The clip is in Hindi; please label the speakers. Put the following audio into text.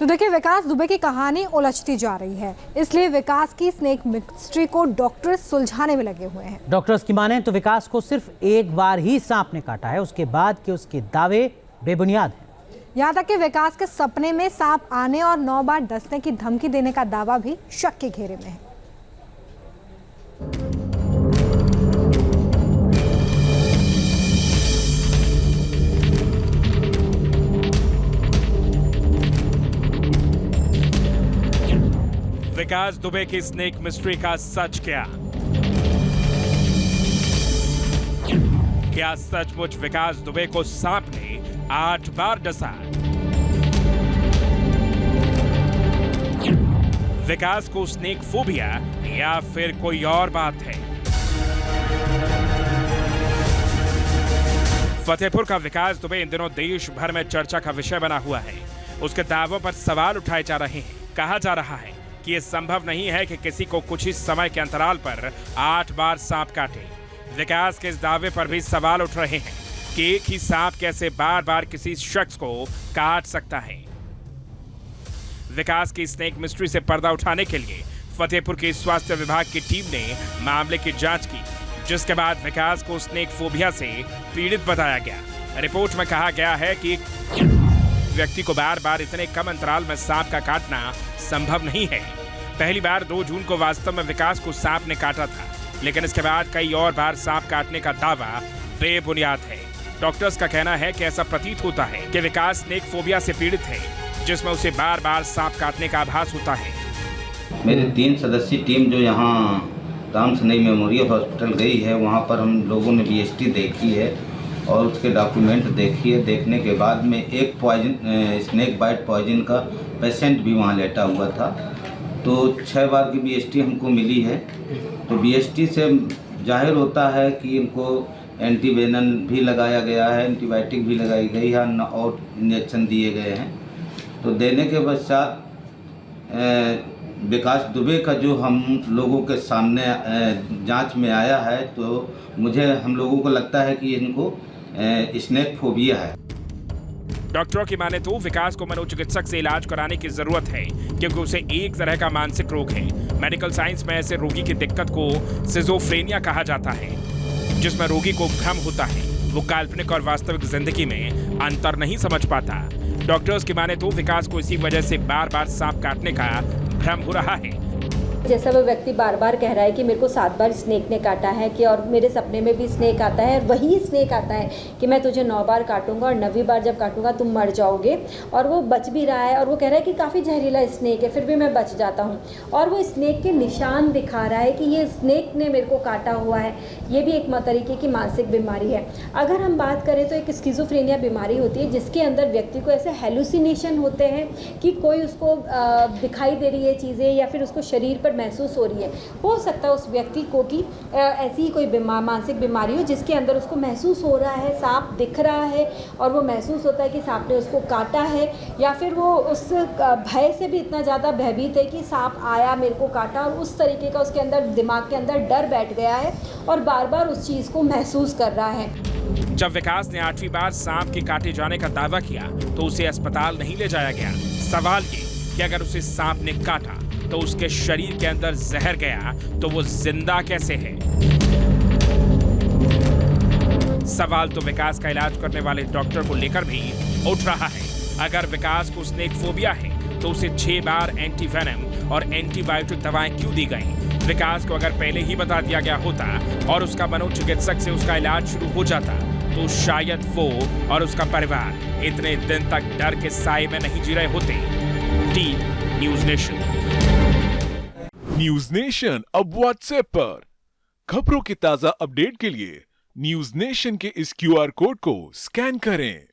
Speaker 1: तो देखिए, विकास दुबे की कहानी उलझती जा रही है, इसलिए विकास की स्नेक मिस्ट्री को डॉक्टर सुलझाने में लगे हुए हैं।
Speaker 2: डॉक्टर्स की माने तो विकास को सिर्फ एक बार ही सांप ने काटा है, उसके बाद के उसके दावे बेबुनियाद हैं।
Speaker 1: यहाँ तक कि विकास के सपने में सांप आने और 9 बार डसने की धमकी देने का दावा भी शक के घेरे में है।
Speaker 3: विकास दुबे की स्नेक मिस्ट्री का सच क्या सचमुच विकास दुबे को सांप ने 8 बार डसा? विकास को स्नेक फोबिया या फिर कोई और बात है? फतेहपुर का विकास दुबे इन दिनों देश भर में चर्चा का विषय बना हुआ है। उसके दावों पर सवाल उठाए जा रहे हैं। कहा जा रहा है कि यह संभव नहीं है कि किसी को कुछ ही समय के अंतराल पर 8 बार सांप काटे। विकास के इस दावे पर भी सवाल उठ रहे हैं कि एक ही सांप कैसे बार बार किसी शख्स को काट सकता है। विकास की स्नेक मिस्ट्री से पर्दा उठाने के लिए फतेहपुर के स्वास्थ्य विभाग की टीम ने मामले की जांच की, जिसके बाद विकास को स्नेक फोबिया से पीड़ित बताया गया। रिपोर्ट में कहा गया है कि व्यक्ति को बार बार इतने कम अंतराल में सांप का काटना संभव नहीं है। पहली बार 2 जून को वास्तव में विकास को सांप ने काटा था, लेकिन इसके बाद कई और बार सांप काटने का दावा बेबुनियाद है। डॉक्टर्स का कहना है कि ऐसा प्रतीत होता है कि विकास स्नेक फोबिया से पीड़ित है, जिसमें उसे बार बार सांप काटने का आभास होता है।
Speaker 4: मेरी 3 सदस्यीय टीम जो यहाँ राम सनई मेमोरियल हॉस्पिटल गई है, वहाँ पर हम लोगों ने बीएसटी देखी है और उसके डॉक्यूमेंट देखी है। देखने के बाद में एक स्नेक बाइट पॉइजन का पेशेंट भी वहाँ लेटा हुआ था। तो 6 बार की बीएसटी हमको मिली है। तो बीएसटी से जाहिर होता है कि इनको एंटीवेनम भी लगाया गया है, एंटीबायोटिक भी लगाई गई है और इंजेक्शन दिए गए हैं। तो देने के पश्चात विकास दुबे का जो हम लोगों के सामने जांच में आया है, तो हम लोगों को लगता है कि इनको स्नेक फोबिया है।
Speaker 3: डॉक्टरों की माने तो विकास को मनोचिकित्सक से इलाज कराने की जरूरत है, क्योंकि उसे एक तरह का मानसिक रोग है। मेडिकल साइंस में ऐसे रोगी की दिक्कत को सिजोफ्रेनिया कहा जाता है, जिसमें रोगी को भ्रम होता है। वो काल्पनिक और वास्तविक जिंदगी में अंतर नहीं समझ पाता। डॉक्टर्स की माने तो विकास को इसी वजह से बार बार सांप काटने का भ्रम हो रहा है।
Speaker 5: जैसा वो व्यक्ति बार बार कह रहा है कि मेरे को 7 बार स्नेक ने काटा है, कि और मेरे सपने में भी स्नेक आता है, वही स्नेक आता है कि मैं तुझे 9 बार काटूंगा और 9वीं बार जब काटूंगा तुम मर जाओगे। और वो बच भी रहा है और वो कह रहा है कि काफ़ी जहरीला स्नेक है, फिर भी मैं बच जाता हूँ। और वो स्नेक के निशान दिखा रहा है कि ये स्नेक ने मेरे को काटा हुआ है। ये भी एक तरीके की मानसिक बीमारी है। अगर हम बात करें तो एक स्किज़ोफ्रेनिया बीमारी होती है, जिसके अंदर व्यक्ति को ऐसे हेलुसिनेशन होते हैं कि कोई उसको दिखाई दे रही है चीज़ें, या फिर उसको शरीर पर महसूस हो रही है। हो सकता है उस व्यक्ति को कि ऐसी कोई मानसिक बीमारी हो, जिसके अंदर उसको महसूस हो रहा है सांप दिख रहा है और वो महसूस होता है कि सांप ने उसको काटा है, या फिर वो उस भय से भी इतना ज़्यादा भयभीत है कि सांप आया मेरे को काटा, और उस तरीके का उसके अंदर दिमाग के अंदर डर बैठ गया है और बार बार उस चीज़ को महसूस कर रहा है।
Speaker 3: जब विकास ने 8वीं बार सांप के काटे जाने का दावा किया, तो उसे अस्पताल नहीं ले जाया गया। सवाल ये कि अगर उसे सांप ने काटा तो उसके शरीर के अंदर जहर गया, तो वो जिंदा कैसे है? सवाल तो विकास का इलाज करने वाले डॉक्टर को लेकर भी उठ रहा है। अगर विकास को स्नेक फोबिया है, तो उसे 6 बार एंटीवेनम और एंटीबायोटिक दवाएं क्यों दी गई? विकास को अगर पहले ही बता दिया गया होता और उसका मनोचिकित्सक से उसका इलाज शुरू हो जाता, तो शायद वो और उसका परिवार इतने दिन तक डर के साए में नहीं जी रहे होते। Team news nation.
Speaker 6: News nation अब व्हाट्सएप पर खबरों की ताजा अपडेट के लिए न्यूज़ नेशन के इस क्यूआर कोड को स्कैन करें।